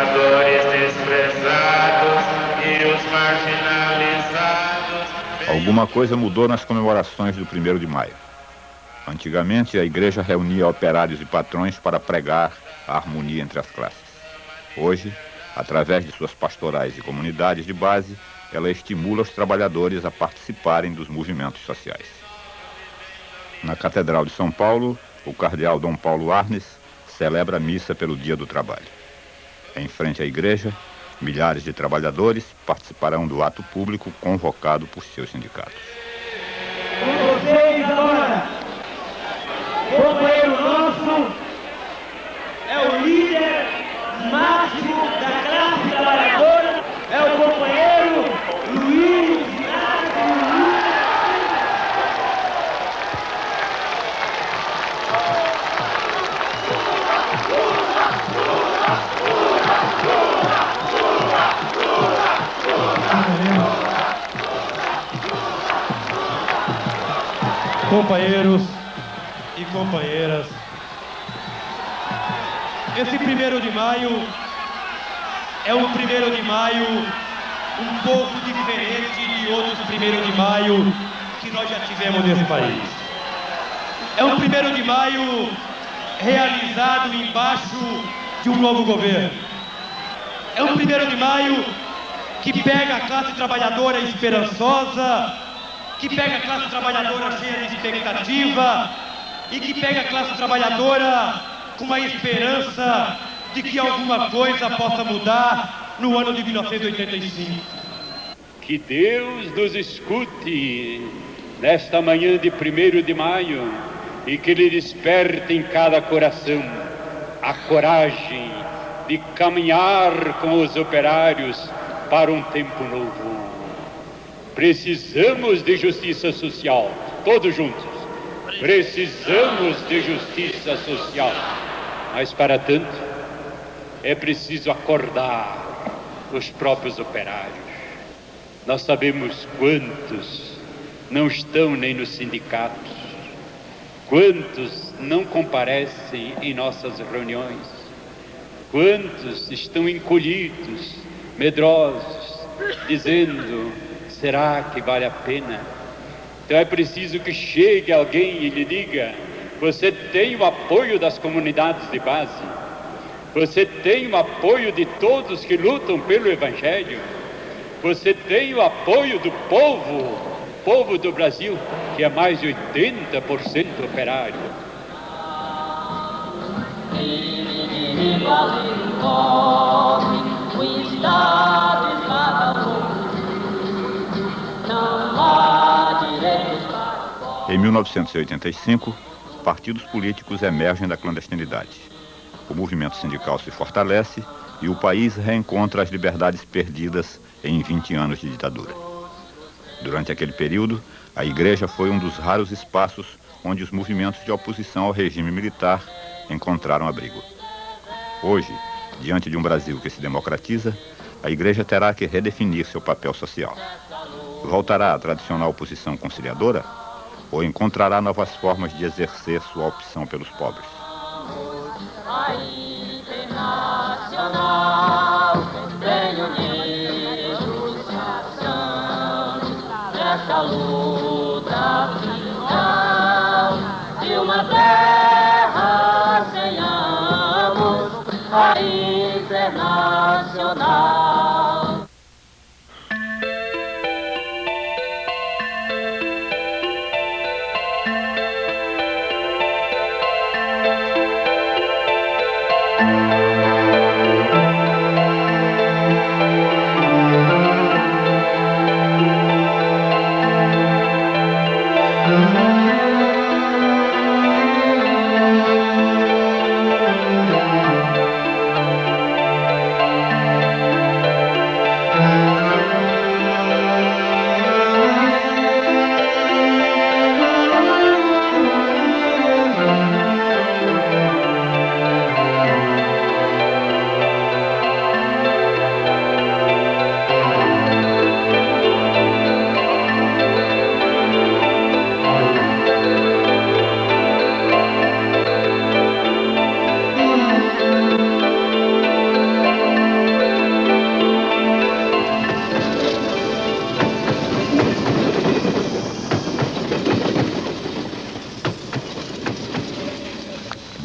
trabalhadores desprezados e os marginalizados. Alguma coisa mudou nas comemorações do 1º de maio. Antigamente, a igreja reunia operários e patrões para pregar a harmonia entre as classes. Hoje, através de suas pastorais e comunidades de base, ela estimula os trabalhadores a participarem dos movimentos sociais. Na Catedral de São Paulo, o cardeal Dom Paulo Arnes celebra a missa pelo Dia do Trabalho. Em frente à igreja, milhares de trabalhadores participarão do ato público convocado por seus sindicatos. Com vocês agora, companheiro nosso, é o líder máximo da classe trabalhadora, é o companheiro Luiz Inácio Lula. Companheiros e companheiras, esse 1º de maio é um 1º de maio um pouco diferente de outros 1º de maio que nós já tivemos nesse país. É um 1º de maio realizado embaixo de um novo governo. É um 1º de maio que pega a classe trabalhadora esperançosa, que pega a classe trabalhadora cheia de expectativa e que pega a classe trabalhadora com a esperança de que alguma coisa possa mudar no ano de 1985. Que Deus nos escute nesta manhã de 1º de maio e que Ele desperte em cada coração a coragem de caminhar com os operários para um tempo novo. Precisamos de justiça social, todos juntos. Precisamos de justiça social. Mas para tanto, é preciso acordar os próprios operários. Nós sabemos quantos não estão nem nos sindicatos, quantos não comparecem em nossas reuniões, quantos estão encolhidos, medrosos, dizendo: será que vale a pena? Então é preciso que chegue alguém e lhe diga: você tem o apoio das comunidades de base, você tem o apoio de todos que lutam pelo Evangelho, você tem o apoio do povo do Brasil, que é mais de 80% operário. Em 1985, partidos políticos emergem da clandestinidade. O movimento sindical se fortalece e o país reencontra as liberdades perdidas em 20 anos de ditadura. Durante aquele período, a igreja foi um dos raros espaços onde os movimentos de oposição ao regime militar encontraram abrigo. Hoje, diante de um Brasil que se democratiza, a igreja terá que redefinir seu papel social. Voltará à tradicional posição conciliadora ou encontrará novas formas de exercer sua opção pelos pobres? A Internacional vem unir justiçação nessa luta final de uma terra sem amos, a Internacional.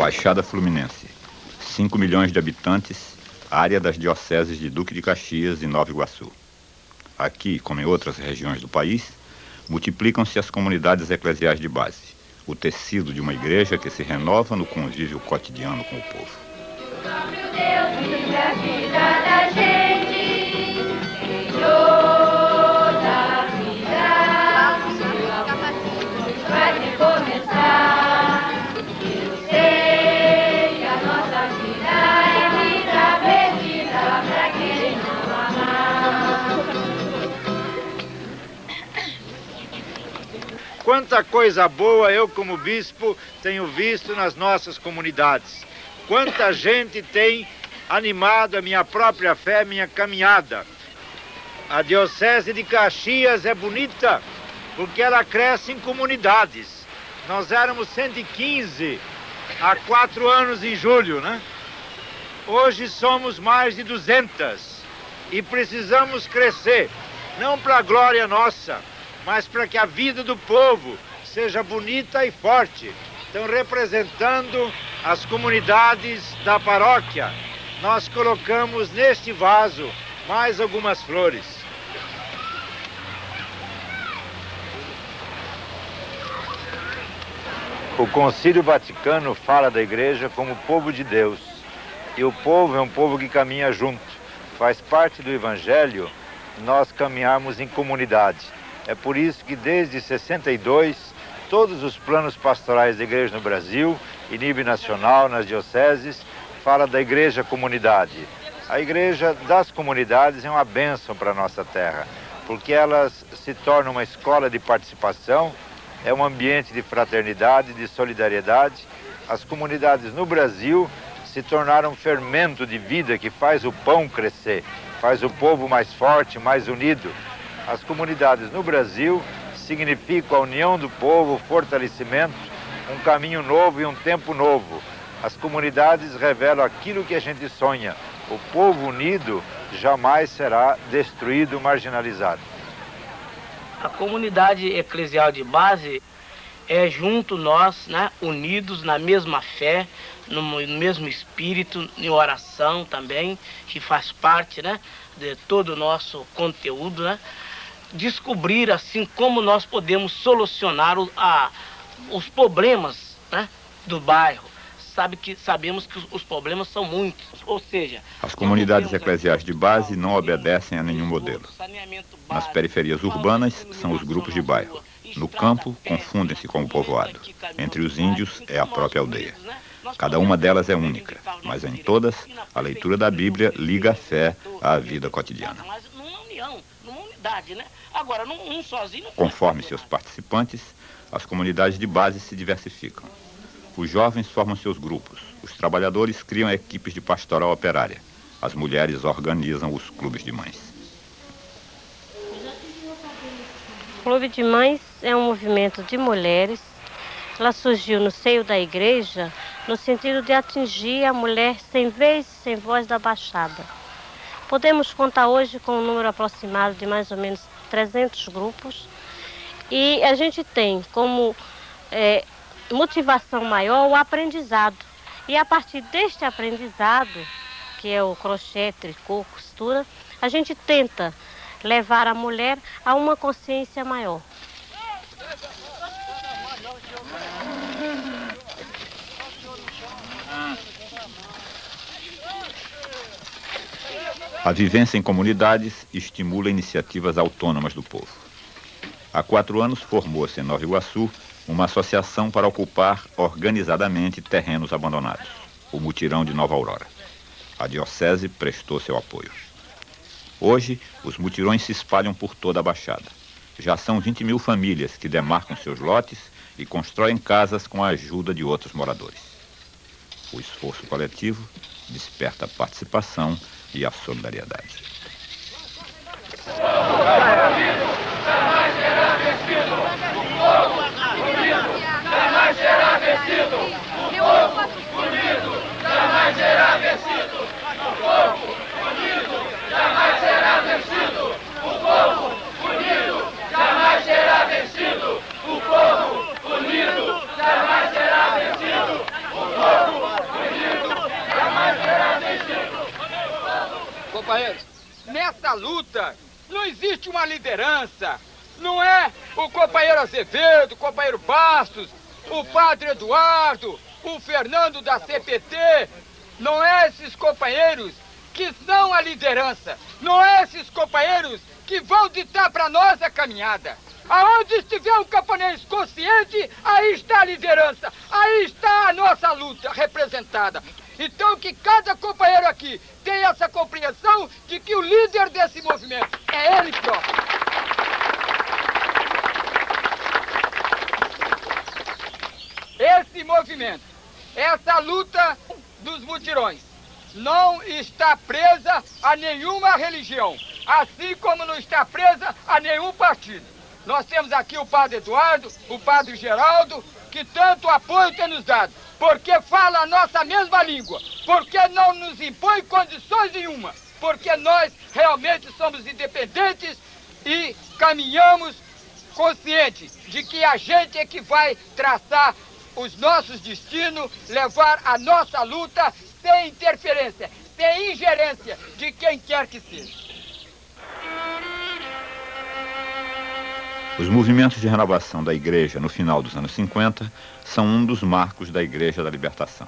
Baixada Fluminense, 5 milhões de habitantes, área das dioceses de Duque de Caxias e Nova Iguaçu. Aqui, como em outras regiões do país, multiplicam-se as comunidades eclesiais de base, o tecido de uma igreja que se renova no convívio cotidiano com o povo. Meu Deus, a vida da gente, Senhor da vida, vai recomeçar. Eu sei que a nossa vida é vida perdida pra quem não amar. Quanta coisa boa eu, como bispo, tenho visto nas nossas comunidades. Quanta gente tem animado a minha própria fé, minha caminhada. A Diocese de Caxias é bonita porque ela cresce em comunidades. Nós éramos 115 há 4 anos em julho, né? Hoje somos mais de 200 e precisamos crescer, não para a glória nossa, mas para que a vida do povo seja bonita e forte. Então, representando as comunidades da paróquia, nós colocamos neste vaso mais algumas flores. O Concílio Vaticano fala da Igreja como povo de Deus. E o povo é um povo que caminha junto. Faz parte do Evangelho nós caminharmos em comunidade. É por isso que desde 62, todos os planos pastorais da Igreja no Brasil, em nível nacional, nas dioceses, fala da Igreja Comunidade. A Igreja das Comunidades é uma bênção para a nossa terra, porque elas se tornam uma escola de participação, é um ambiente de fraternidade, de solidariedade. As comunidades no Brasil se tornaram um fermento de vida que faz o pão crescer, faz o povo mais forte, mais unido. As comunidades no Brasil significam a união do povo, o fortalecimento, um caminho novo e um tempo novo. As comunidades revelam aquilo que a gente sonha. O povo unido jamais será destruído, marginalizado. A comunidade eclesial de base é junto nós, né, unidos na mesma fé, no mesmo espírito, em oração também, que faz parte, né, de todo o nosso conteúdo, né? Descobrir assim como nós podemos solucionar os problemas, né, do bairro. Sabemos que os problemas são muitos, ou seja... As comunidades eclesiais de base não obedecem a nenhum modelo. Nas periferias urbanas são os grupos de bairro. No campo, confundem-se com o povoado. Entre os índios é a própria aldeia. Cada uma delas é única, mas em todas, a leitura da Bíblia liga a fé à vida cotidiana. Agora, um sozinho... Conforme seus participantes, as comunidades de base se diversificam. Os jovens formam seus grupos, os trabalhadores criam equipes de pastoral operária, as mulheres organizam os clubes de mães. O Clube de Mães é um movimento de mulheres. Ela surgiu no seio da igreja no sentido de atingir a mulher sem vez e sem voz da Baixada. Podemos contar hoje com um número aproximado de mais ou menos 300 grupos e a gente tem como motivação maior o aprendizado. E a partir deste aprendizado, que é o crochê, tricô, costura, a gente tenta levar a mulher a uma consciência maior. A vivência em comunidades estimula iniciativas autônomas do povo. Há 4 anos formou-se em Nova Iguaçu uma associação para ocupar organizadamente terrenos abandonados, o Mutirão de Nova Aurora. A diocese prestou seu apoio. Hoje, os mutirões se espalham por toda a Baixada. Já são 20 mil famílias que demarcam seus lotes e constroem casas com a ajuda de outros moradores. O esforço coletivo desperta a participação e a solidariedade. Jamais será vencido, o povo unido, jamais será vencido, o povo unido, jamais será vencido, o povo unido, jamais será vencido, o povo unido, jamais será vencido, o povo unido, jamais será vencido, o povo nessa luta não existe uma liderança. Não é o companheiro Azevedo, o companheiro Bastos, o padre Eduardo, o Fernando da CPT. Não é esses companheiros que são a liderança. Não é esses companheiros que vão ditar para nós a caminhada. Aonde estiver um camponês consciente, aí está a liderança, aí está a nossa luta representada. Então que cada companheiro aqui tenha essa compreensão de que o líder desse movimento é ele próprio. Esse movimento, essa luta dos mutirões, não está presa a nenhuma religião, assim como não está presa a nenhum partido. Nós temos aqui o padre Eduardo, o padre Geraldo, que tanto apoio tem nos dado, porque fala a nossa mesma língua, porque não nos impõe condições nenhuma, porque nós realmente somos independentes e caminhamos conscientes de que a gente é que vai traçar os nossos destinos, levar a nossa luta sem interferência, sem ingerência de quem quer que seja. Os movimentos de renovação da Igreja no final dos anos 50 são um dos marcos da Igreja da Libertação.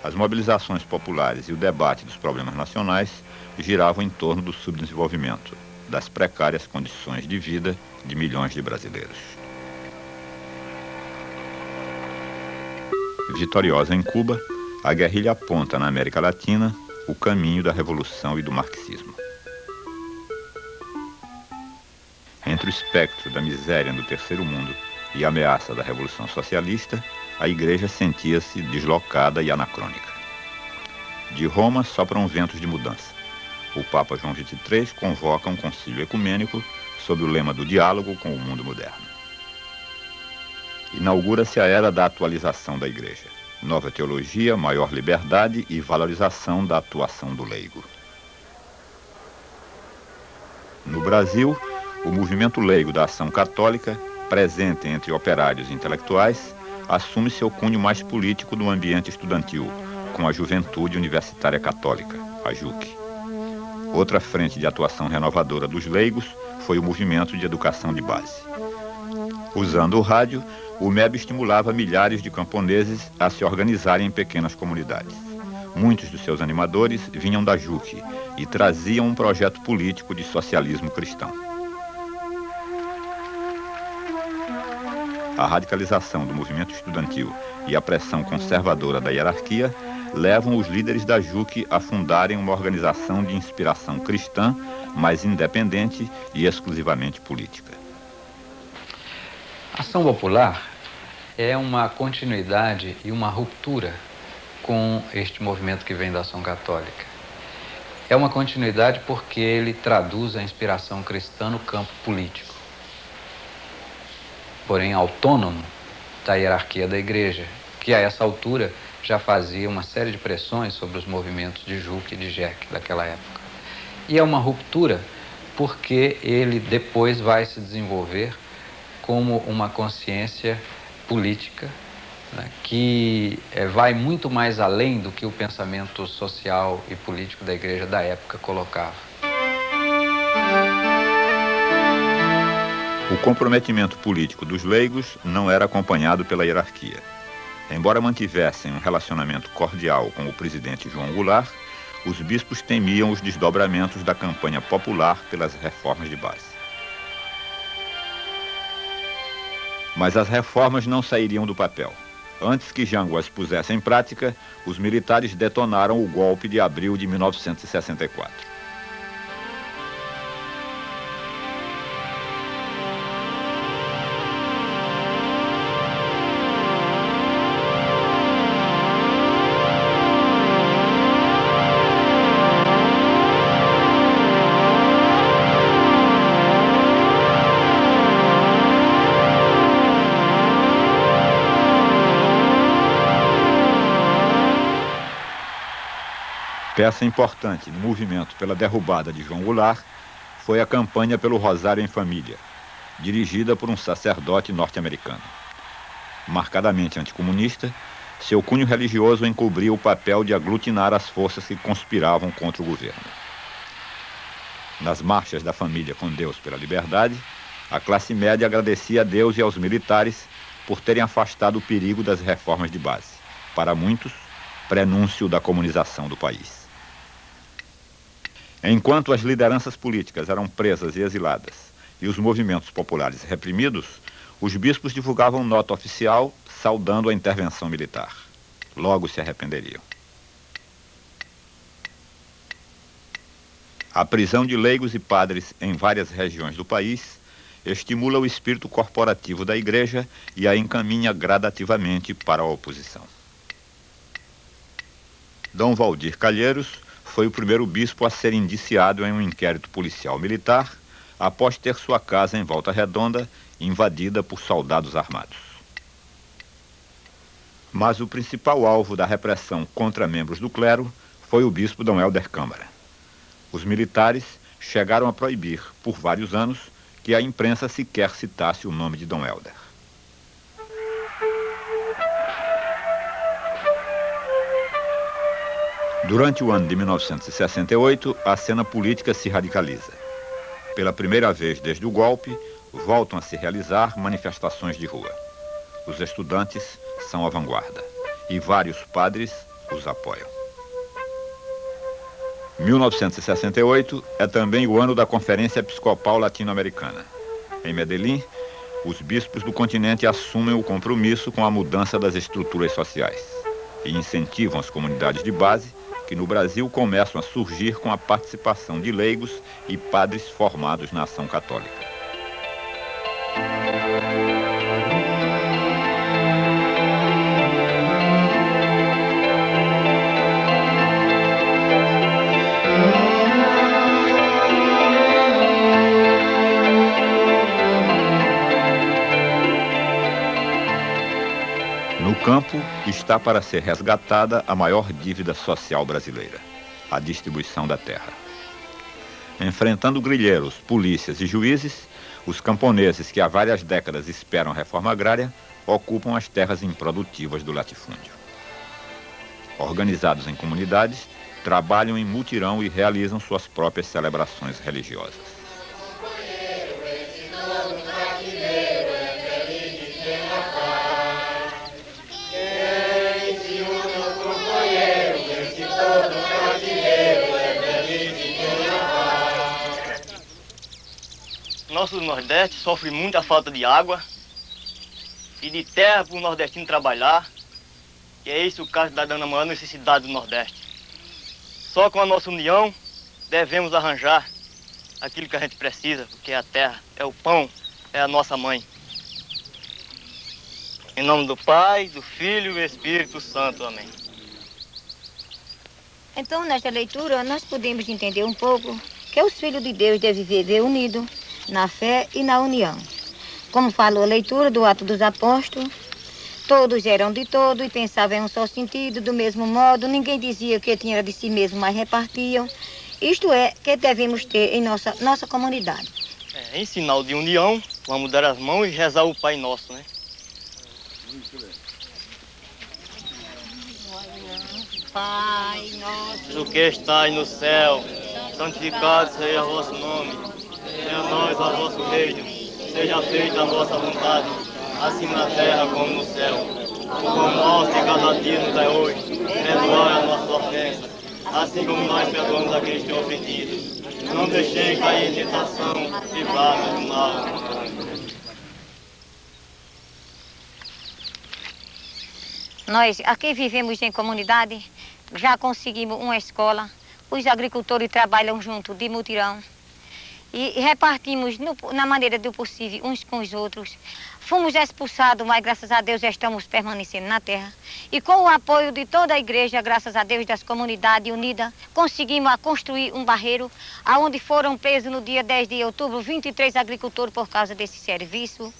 As mobilizações populares e o debate dos problemas nacionais giravam em torno do subdesenvolvimento, das precárias condições de vida de milhões de brasileiros. Vitoriosa em Cuba, a guerrilha aponta na América Latina o caminho da revolução e do marxismo. Entre o espectro da miséria no terceiro mundo e a ameaça da Revolução Socialista, a Igreja sentia-se deslocada e anacrônica. De Roma sopram ventos de mudança. O Papa João XXIII convoca um concílio ecumênico sob o lema do diálogo com o mundo moderno. Inaugura-se a era da atualização da Igreja. Nova teologia, maior liberdade e valorização da atuação do leigo. No Brasil, o movimento leigo da Ação Católica, presente entre operários e intelectuais, assume seu cunho mais político no ambiente estudantil, com a Juventude Universitária Católica, a JUC. Outra frente de atuação renovadora dos leigos foi o movimento de educação de base. Usando o rádio, o MEB estimulava milhares de camponeses a se organizarem em pequenas comunidades. Muitos dos seus animadores vinham da JUC e traziam um projeto político de socialismo cristão. A radicalização do movimento estudantil e a pressão conservadora da hierarquia levam os líderes da JUC a fundarem uma organização de inspiração cristã, mas independente e exclusivamente política. A Ação Popular é uma continuidade e uma ruptura com este movimento que vem da Ação Católica. É uma continuidade porque ele traduz a inspiração cristã no campo político, porém autônomo da hierarquia da Igreja, que a essa altura já fazia uma série de pressões sobre os movimentos de JUC e de JEC daquela época. E é uma ruptura porque ele depois vai se desenvolver como uma consciência política, né, que vai muito mais além do que o pensamento social e político da Igreja da época colocava. O comprometimento político dos leigos não era acompanhado pela hierarquia. Embora mantivessem um relacionamento cordial com o presidente João Goulart, os bispos temiam os desdobramentos da campanha popular pelas reformas de base. Mas as reformas não sairiam do papel. Antes que Jango as pusesse em prática, os militares detonaram o golpe de abril de 1964. Peça importante no movimento pela derrubada de João Goulart foi a campanha pelo Rosário em Família, dirigida por um sacerdote norte-americano. Marcadamente anticomunista, seu cunho religioso encobria o papel de aglutinar as forças que conspiravam contra o governo. Nas marchas da família com Deus pela liberdade, a classe média agradecia a Deus e aos militares por terem afastado o perigo das reformas de base. Para muitos, prenúncio da comunização do país. Enquanto as lideranças políticas eram presas e exiladas e os movimentos populares reprimidos, os bispos divulgavam nota oficial saudando a intervenção militar. Logo se arrependeriam. A prisão de leigos e padres em várias regiões do país estimula o espírito corporativo da Igreja e a encaminha gradativamente para a oposição. Dom Valdir Calheiros foi o primeiro bispo a ser indiciado em um inquérito policial militar após ter sua casa em Volta Redonda invadida por soldados armados. Mas o principal alvo da repressão contra membros do clero foi o bispo Dom Helder Câmara. Os militares chegaram a proibir, por vários anos, que a imprensa sequer citasse o nome de Dom Helder. Durante o ano de 1968, a cena política se radicaliza. Pela primeira vez desde o golpe, voltam a se realizar manifestações de rua. Os estudantes são a vanguarda e vários padres os apoiam. 1968 é também o ano da Conferência Episcopal Latino-Americana. Em Medellín, os bispos do continente assumem o compromisso com a mudança das estruturas sociais e incentivam as comunidades de base que no Brasil começam a surgir com a participação de leigos e padres formados na ação católica. No campo está para ser resgatada a maior dívida social brasileira, a distribuição da terra. Enfrentando grilheiros, polícias e juízes, os camponeses que há várias décadas esperam a reforma agrária ocupam as terras improdutivas do latifúndio. Organizados em comunidades, trabalham em mutirão e realizam suas próprias celebrações religiosas. Nosso Nordeste sofre muita falta de água e de terra para o nordestino trabalhar, e é esse o caso que está dando a maior necessidade do Nordeste. Só com a nossa união devemos arranjar aquilo que a gente precisa, porque é a terra, é o pão, é a nossa mãe. Em nome do Pai, do Filho e do Espírito Santo. Amém. Então, nesta leitura, nós podemos entender um pouco que os filhos de Deus devem viver unidos na fé e na união. Como falou a leitura do Atos dos Apóstolos, todos eram de todo e pensavam em um só sentido, do mesmo modo, ninguém dizia que tinha de si mesmo, mas repartiam. Isto é, que devemos ter em nossa comunidade. Em sinal de união, vamos dar as mãos e rezar o Pai Nosso, né? Pai Nosso, tu que estás no céu, santificado seja o vosso nome. Venha a nós o vosso reino, seja feita a vossa vontade, assim na terra como no céu. O pão nosso de cada dia nos dai hoje, perdoai as nossas ofensas, assim como nós perdoamos aqueles que têm ofendido. Não deixei cair em tentação, livrai-nos do mal. Nós aqui vivemos em comunidade, já conseguimos uma escola, os agricultores trabalham junto de mutirão. E repartimos na maneira do possível uns com os outros. Fomos expulsados, mas graças a Deus já estamos permanecendo na terra. E com o apoio de toda a igreja, graças a Deus, das comunidades unidas, conseguimos construir um barreiro, onde foram presos no dia 10 de outubro 23 agricultores por causa desse serviço.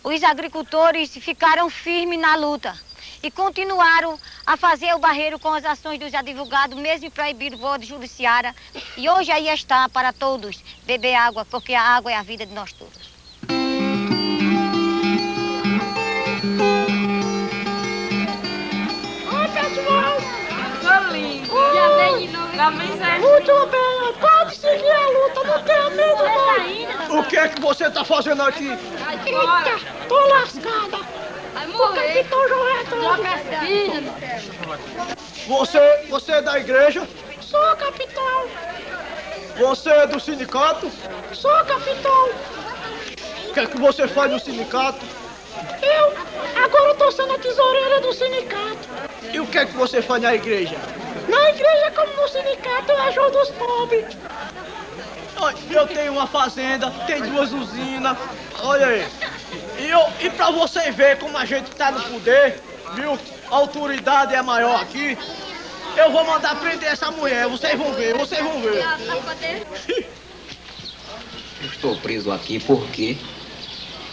Os agricultores ficaram firmes na luta e continuaram a fazer o barreiro com as ações dos advogados, mesmo proibido por ordem judiciária. E hoje aí está para todos beber água, porque a água é a vida de nós todos. Oi, pessoal! Sou lindo! Já vem de novo. Muito bem, pode seguir a luta, não tem você tá fazendo aqui? Eita, tô lascada. O capitão João Você é da igreja? Sou, capitão. Você é do sindicato? Sou, capitão. O que é que você faz no sindicato? Agora eu tô sendo a tesoureira do sindicato. E o que é que você faz na igreja? Na igreja, como no sindicato, eu ajudo os pobres. Eu tenho uma fazenda, tem 2 usinas, olha aí. E pra você ver como a gente tá no poder, viu? A autoridade é maior aqui. Eu vou mandar prender essa mulher, vocês vão ver, vocês vão ver. Eu estou preso aqui porque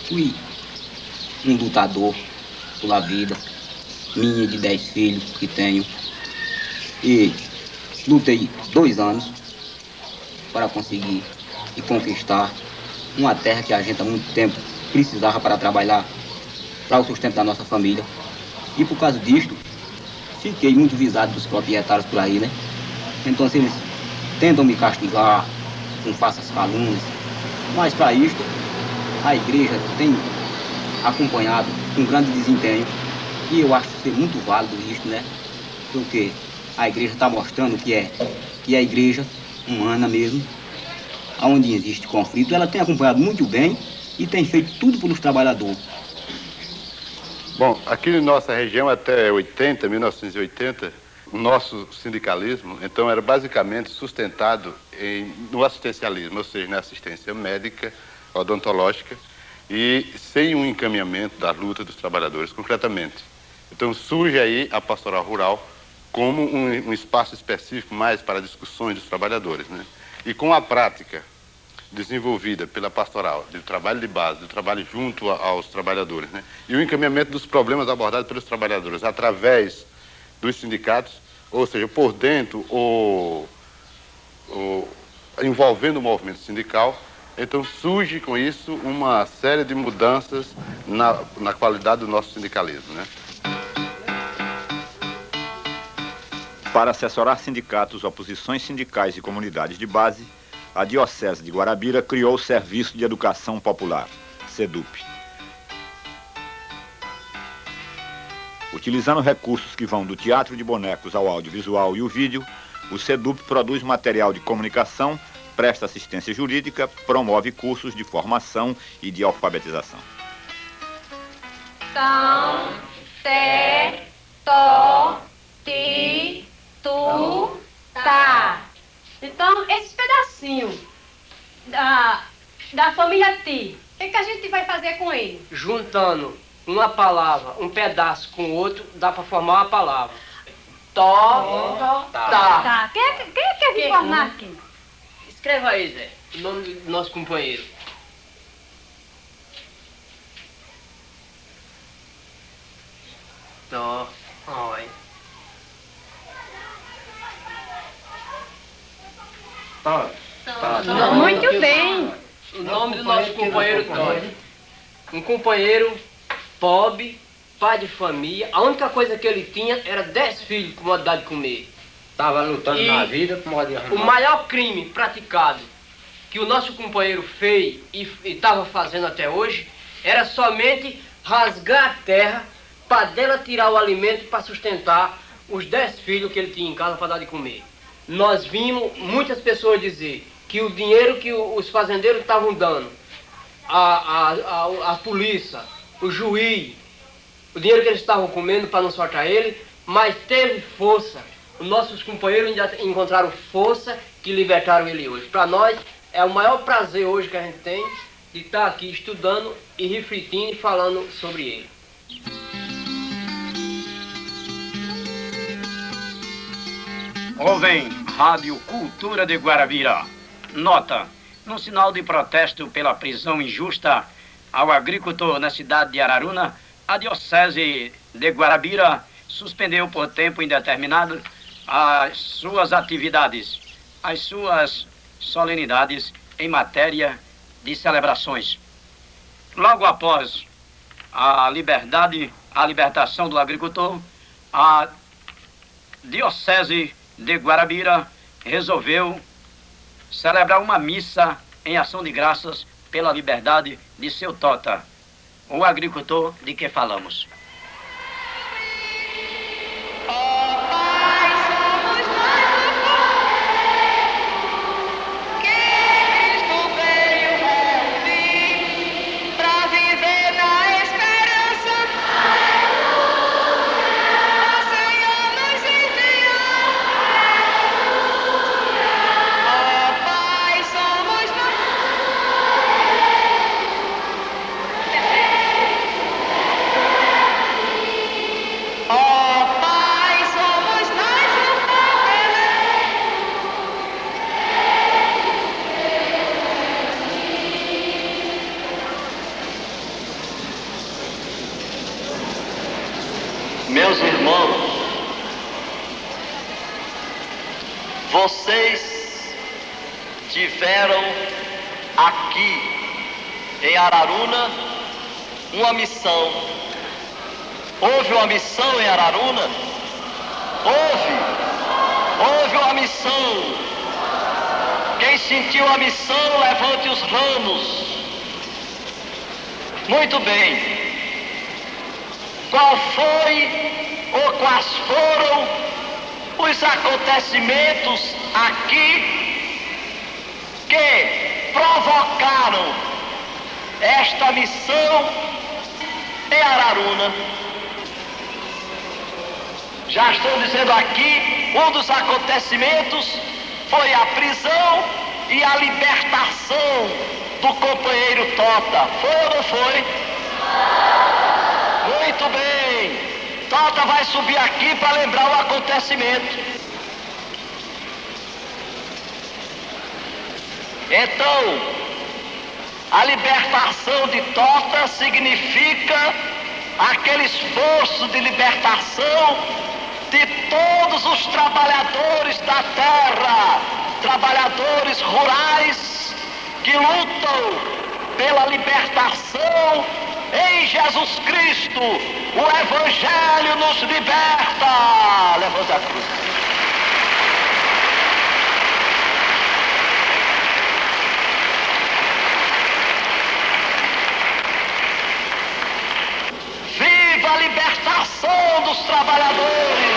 fui um lutador pela vida minha de 10 filhos que tenho. E lutei 2 anos para conseguir e conquistar uma terra que a gente há muito tempo precisava para trabalhar para o sustento da nossa família. E por causa disto, fiquei muito visado dos proprietários por aí, né? Então eles tentam me castigar com falsas calúnias, mas para isto a igreja tem acompanhado com grande desempenho e eu acho ser muito válido isto, né? Porque a igreja está mostrando que é a igreja humana mesmo, onde existe conflito, ela tem acompanhado muito bem e tem feito tudo pelos trabalhadores. Bom, aqui na nossa região até 1980, o nosso sindicalismo, então, era basicamente sustentado no assistencialismo, ou seja, na assistência médica, odontológica, e sem um encaminhamento da luta dos trabalhadores, concretamente. Então surge aí a pastoral rural como um espaço específico mais para discussões dos trabalhadores, né? E com a prática desenvolvida pela pastoral, do trabalho de base, do trabalho junto aos trabalhadores, né? E o encaminhamento dos problemas abordados pelos trabalhadores através dos sindicatos, ou seja, por dentro ou envolvendo o movimento sindical. Então surge com isso uma série de mudanças na qualidade do nosso sindicalismo, né? Para assessorar sindicatos, oposições sindicais e comunidades de base, a Diocese de Guarabira criou o Serviço de Educação Popular, SEDUP. Utilizando recursos que vão do teatro de bonecos ao audiovisual e o vídeo, o SEDUP produz material de comunicação, presta assistência jurídica, promove cursos de formação e de alfabetização. São, te, to, ti, tu, tá. Então, esse pedacinho da família Ti, o que a gente vai fazer com ele? Juntando uma palavra, um pedaço com o outro, dá para formar uma palavra. Tá. Tá. Quem quer vir formar aqui? Escreva aí, Zé, o nome do nosso companheiro. Tó. Oi. Tá. Muito bem. O nome do nosso companheiro Todd. Um companheiro pobre, pai de família. A única coisa que ele tinha era 10 filhos com modalidade de comer. Estava lutando na vida com modo de arrumar. O maior crime praticado que o nosso companheiro fez e estava fazendo até hoje era somente rasgar a terra para dela tirar o alimento para sustentar os 10 filhos que ele tinha em casa para dar de comer. Nós vimos muitas pessoas dizer que o dinheiro que os fazendeiros estavam dando, a polícia, o juiz, o dinheiro que eles estavam comendo para não soltar ele, mas teve força. Os nossos companheiros ainda encontraram força que libertaram ele hoje. Para nós é o maior prazer hoje que a gente tem de estar aqui estudando e refletindo e falando sobre ele. Ouvem Rádio Cultura de Guarabira. Nota: num sinal de protesto pela prisão injusta ao agricultor na cidade de Araruna, a Diocese de Guarabira suspendeu por tempo indeterminado as suas atividades, as suas solenidades em matéria de celebrações. Logo após a libertação do agricultor, a Diocese de Guarabira resolveu celebrar uma missa em ação de graças pela liberdade de seu Tota, o agricultor de que falamos. Meus irmãos, vocês tiveram aqui em Araruna uma missão. Houve uma missão em Araruna? Houve uma missão. Quem sentiu a missão, levante os ramos. Muito bem. Qual foi ou quais foram os acontecimentos aqui que provocaram esta missão em Araruna? Já estou dizendo aqui, um dos acontecimentos foi a prisão e a libertação do companheiro Tota. Foi ou não foi? Muito bem. Tota vai subir aqui para lembrar o acontecimento. Então, a libertação de Tota significa aquele esforço de libertação de todos os trabalhadores da terra, trabalhadores rurais que lutam pela libertação em Jesus Cristo. O Evangelho nos liberta. Levanta a cruz. Viva a libertação dos trabalhadores!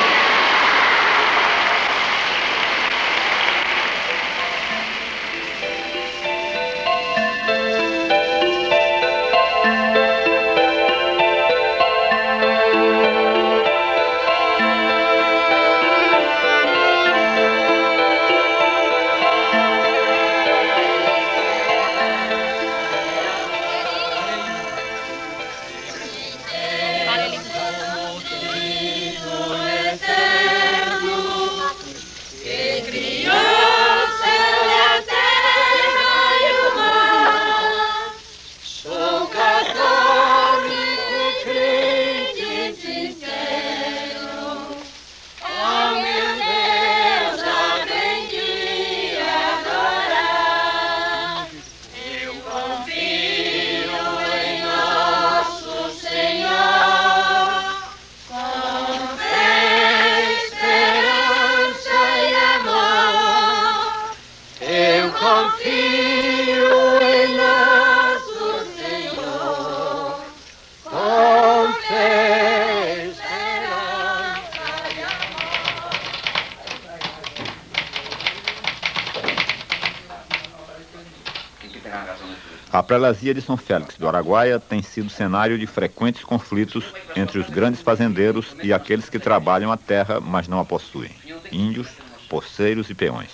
A prelazia de São Félix do Araguaia tem sido cenário de frequentes conflitos entre os grandes fazendeiros e aqueles que trabalham a terra, mas não a possuem, índios, poceiros e peões.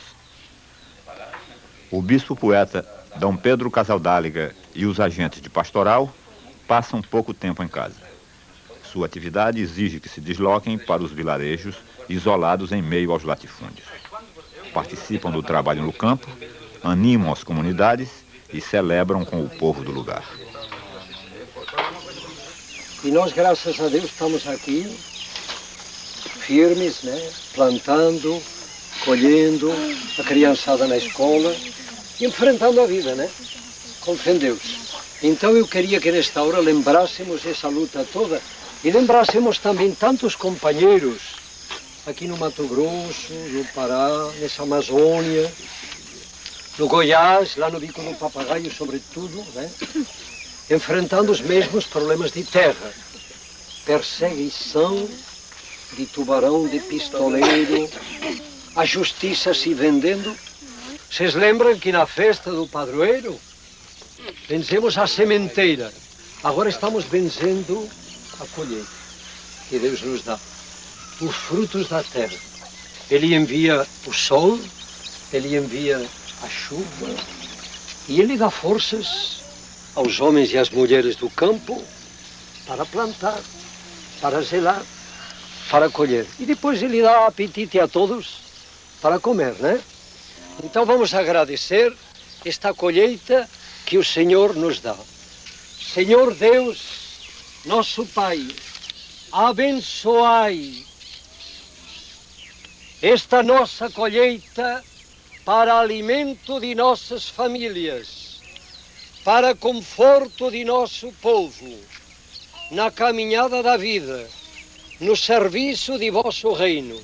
O bispo poeta Dom Pedro Casaldáliga e os agentes de pastoral passam pouco tempo em casa. Sua atividade exige que se desloquem para os vilarejos isolados em meio aos latifúndios. Participam do trabalho no campo, animam as comunidades e celebram com o povo do lugar. E nós, graças a Deus, estamos aqui, firmes, né? Plantando, colhendo, a criançada na escola, enfrentando a vida, né? Com fé em Deus. Então eu queria que nesta hora lembrássemos essa luta toda e lembrássemos também tantos companheiros aqui no Mato Grosso, no Pará, nessa Amazônia, no Goiás, lá no Bico do Papagaio, sobretudo, né? Enfrentando os mesmos problemas de terra. Perseguição de tubarão, de pistoleiro, a justiça se vendendo. Vocês lembram que na festa do padroeiro vencemos a sementeira, agora estamos vencendo a colheita que Deus nos dá, os frutos da terra. Ele envia o sol, ele envia a chuva e ele dá forças aos homens e às mulheres do campo para plantar, para zelar, para colher. E depois ele dá apetite a todos para comer, né? Então vamos agradecer esta colheita que o Senhor nos dá. Senhor Deus, nosso Pai, abençoai esta nossa colheita para alimento de nossas famílias, para conforto de nosso povo, na caminhada da vida, no serviço de vosso reino.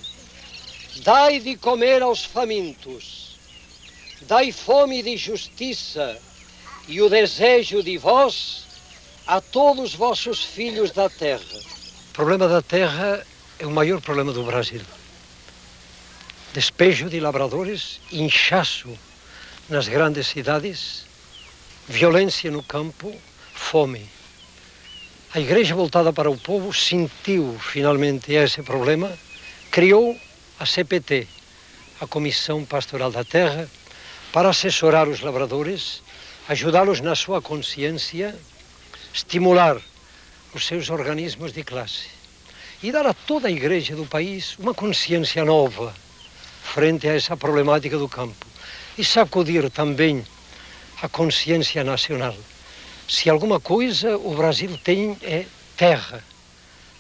Dai de comer aos famintos, dai fome de justiça e o desejo de vós a todos os vossos filhos da terra. O problema da terra é o maior problema do Brasil. Despejo de lavradores, inchaço nas grandes cidades, violência no campo, fome. A igreja voltada para o povo sentiu finalmente esse problema, criou a CPT, a Comissão Pastoral da Terra, para assessorar os lavradores, ajudá-los na sua consciência, estimular os seus organismos de classe e dar a toda a igreja do país uma consciência nova frente a essa problemática do campo e sacudir também a consciência nacional. Se alguma coisa o Brasil tem é terra,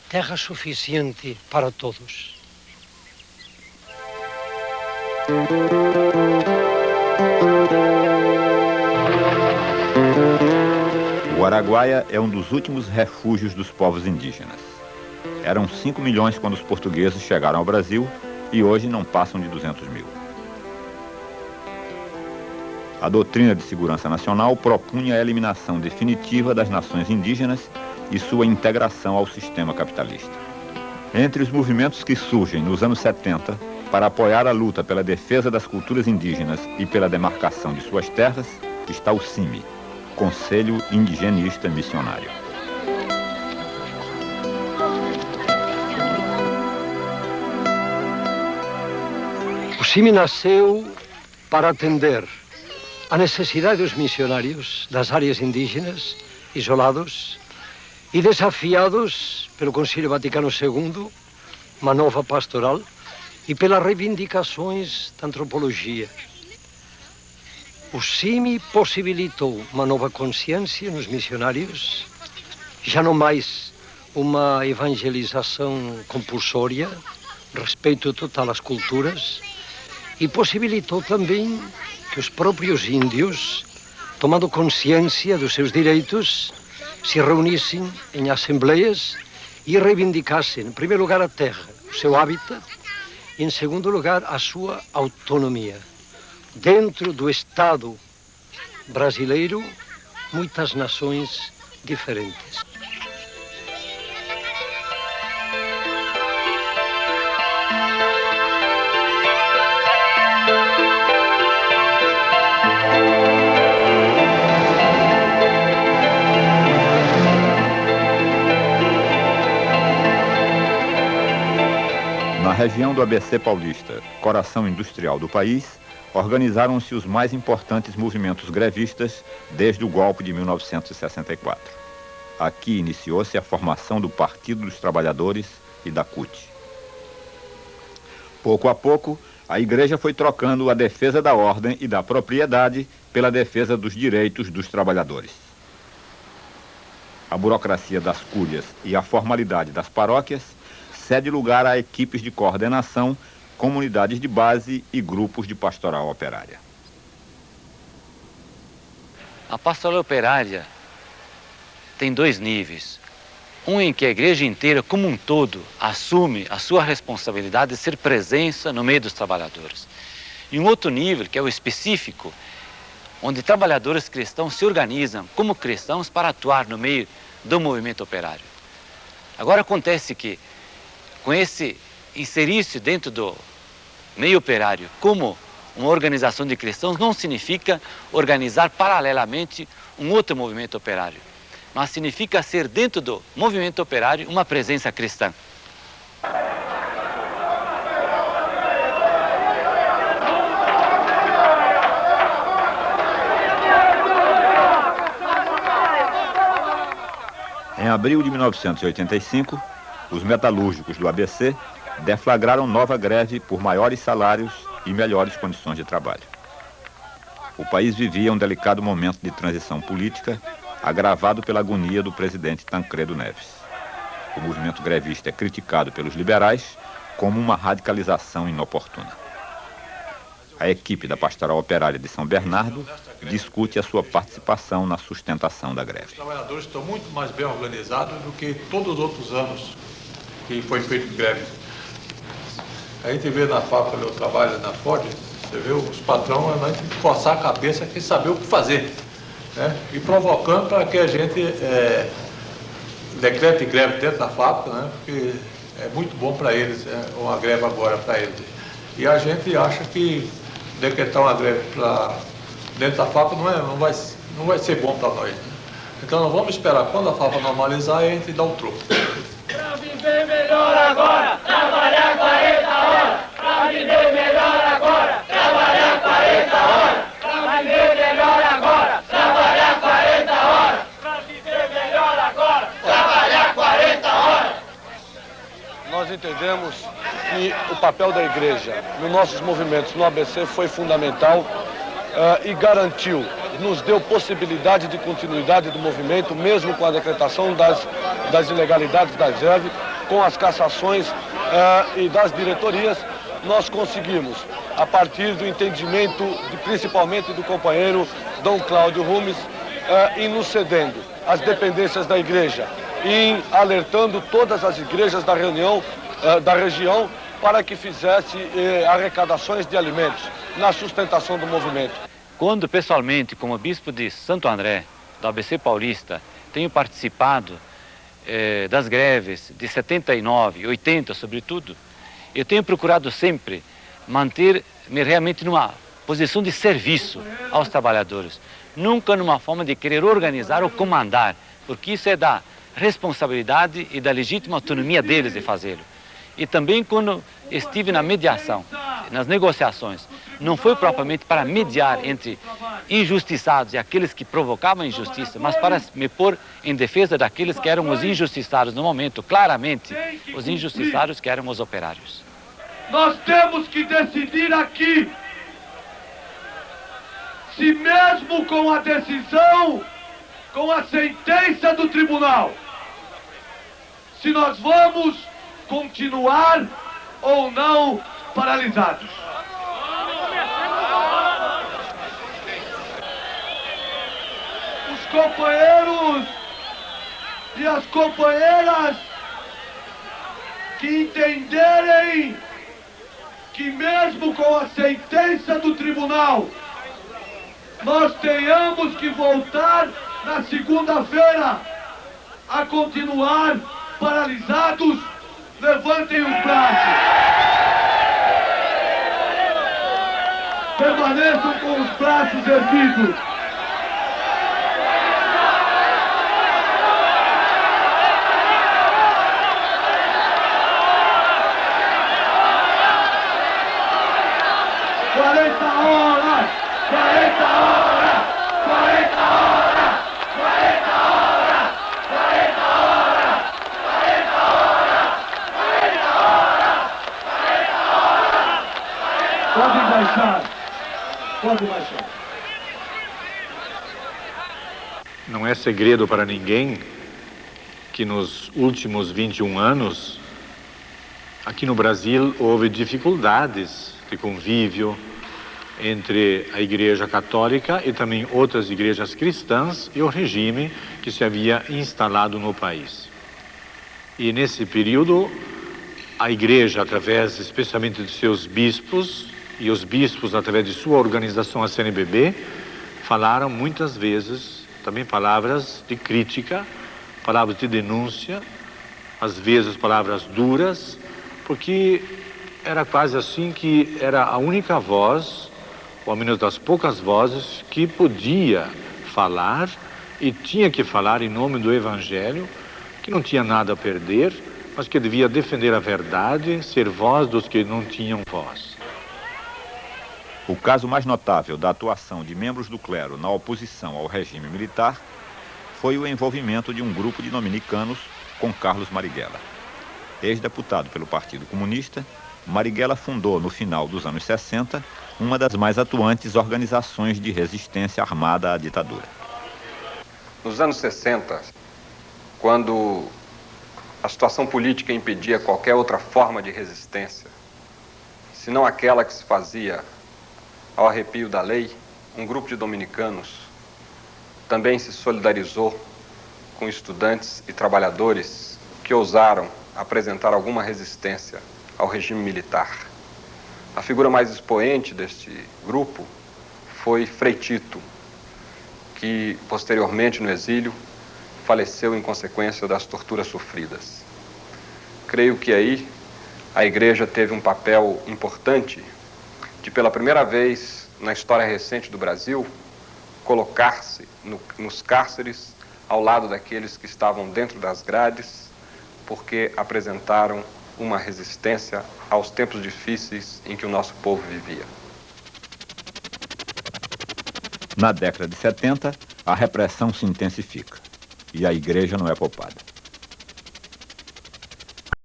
terra suficiente para todos. O Araguaia é um dos últimos refúgios dos povos indígenas. Eram 5 milhões quando os portugueses chegaram ao Brasil e hoje não passam de 200 mil. A doutrina de segurança nacional propunha a eliminação definitiva das nações indígenas e sua integração ao sistema capitalista. Entre os movimentos que surgem nos anos 70 para apoiar a luta pela defesa das culturas indígenas e pela demarcação de suas terras está o CIMI, Conselho Indigenista Missionário. O CIMI nasceu para atender a necessidade dos missionários das áreas indígenas, isolados e desafiados pelo Concílio Vaticano II, uma nova pastoral, e pelas reivindicações da antropologia. O CIMI possibilitou uma nova consciência nos missionários, já não mais uma evangelização compulsória, respeito total às culturas, e possibilitou também que os próprios índios, tomando consciência dos seus direitos, se reunissem em assembleias e reivindicassem, em primeiro lugar, a terra, o seu hábitat, e, em segundo lugar, a sua autonomia. Dentro do Estado brasileiro, muitas nações diferentes. Na região do ABC Paulista, coração industrial do país, organizaram-se os mais importantes movimentos grevistas desde o golpe de 1964. Aqui iniciou-se a formação do Partido dos Trabalhadores e da CUT. Pouco a pouco, a igreja foi trocando a defesa da ordem e da propriedade pela defesa dos direitos dos trabalhadores. A burocracia das cúrias e a formalidade das paróquias cede lugar a equipes de coordenação, comunidades de base e grupos de pastoral operária. A pastoral operária tem 2 níveis. Um em que a igreja inteira, como um todo, assume a sua responsabilidade de ser presença no meio dos trabalhadores. E um outro nível, que é o específico, onde trabalhadores cristãos se organizam como cristãos para atuar no meio do movimento operário. Agora acontece que, com esse inserir-se dentro do meio operário como uma organização de cristãos, não significa organizar paralelamente um outro movimento operário, mas significa ser dentro do movimento operário uma presença cristã. Em abril de 1985, os metalúrgicos do ABC deflagraram nova greve por maiores salários e melhores condições de trabalho. O país vivia um delicado momento de transição política, agravado pela agonia do presidente Tancredo Neves. O movimento grevista é criticado pelos liberais como uma radicalização inoportuna. A equipe da Pastoral Operária de São Bernardo discute a sua participação na sustentação da greve. Os trabalhadores estão muito mais bem organizados do que todos os outros anos que foi feito greve. A gente vê na fábrica, eu trabalho na Ford, você vê os patrões, a gente tem que coçar a cabeça e saber o que fazer, né? E provocando para que a gente decrete greve dentro da fábrica, né? Porque é muito bom para eles, uma greve agora para eles. E a gente acha que decretar uma greve dentro da fábrica não vai ser bom para nós, né? Então nós vamos esperar quando a fábrica normalizar e a gente dá um troco. Para viver melhor agora, trabalhar 40 horas. Para viver melhor agora, trabalhar 40 horas. Para viver melhor agora, trabalhar 40 horas. Para viver melhor agora, trabalhar 40 horas. Nós entendemos que o papel da igreja nos nossos movimentos no ABC foi fundamental e garantiu, nos deu possibilidade de continuidade do movimento, mesmo com a decretação das ilegalidades da greve, com as cassações e das diretorias. Nós conseguimos, a partir do entendimento, principalmente do companheiro Dom Cláudio Rumes, em nos cedendo as dependências da igreja e em alertando todas as igrejas da região para que fizesse arrecadações de alimentos na sustentação do movimento. Quando pessoalmente, como bispo de Santo André, do ABC Paulista, tenho participado das greves de 79, 80 sobretudo, eu tenho procurado sempre manter-me realmente numa posição de serviço aos trabalhadores, nunca numa forma de querer organizar ou comandar, porque isso é da responsabilidade e da legítima autonomia deles de fazê-lo. E também quando estive na mediação, nas negociações, não foi propriamente para mediar entre injustiçados e aqueles que provocavam injustiça, mas para me pôr em defesa daqueles que eram os injustiçados no momento, claramente os injustiçados que eram os operários. Nós temos que decidir aqui se mesmo com a decisão, com a sentença do tribunal, se nós vamos continuar ou não paralisados. Os companheiros e as companheiras que entenderem que mesmo com a sentença do tribunal nós tenhamos que voltar na segunda-feira a continuar paralisados, levantem os braços. Permaneçam com os braços erguidos. Pode baixar. Não é segredo para ninguém que nos últimos 21 anos, aqui no Brasil, houve dificuldades de convívio entre a Igreja Católica e também outras igrejas cristãs e o regime que se havia instalado no país. E nesse período, a Igreja, através especialmente de seus bispos, e os bispos, através de sua organização, a CNBB, falaram muitas vezes também palavras de crítica, palavras de denúncia, às vezes palavras duras, porque era quase assim que era a única voz, ou ao menos das poucas vozes, que podia falar e tinha que falar em nome do Evangelho, que não tinha nada a perder, mas que devia defender a verdade, ser voz dos que não tinham voz. O caso mais notável da atuação de membros do clero na oposição ao regime militar foi o envolvimento de um grupo de dominicanos com Carlos Marighella. Ex-deputado pelo Partido Comunista, Marighella fundou, no final dos anos 60, uma das mais atuantes organizações de resistência armada à ditadura. Nos anos 60, quando a situação política impedia qualquer outra forma de resistência, senão aquela que se fazia ao arrepio da lei, um grupo de dominicanos também se solidarizou com estudantes e trabalhadores que ousaram apresentar alguma resistência ao regime militar. A figura mais expoente deste grupo foi Frei Tito, que posteriormente no exílio faleceu em consequência das torturas sofridas. Creio que aí a Igreja teve um papel importante de, pela primeira vez na história recente do Brasil, colocar-se nos cárceres ao lado daqueles que estavam dentro das grades, porque apresentaram uma resistência aos tempos difíceis em que o nosso povo vivia. Na década de 70, a repressão se intensifica e a Igreja não é poupada.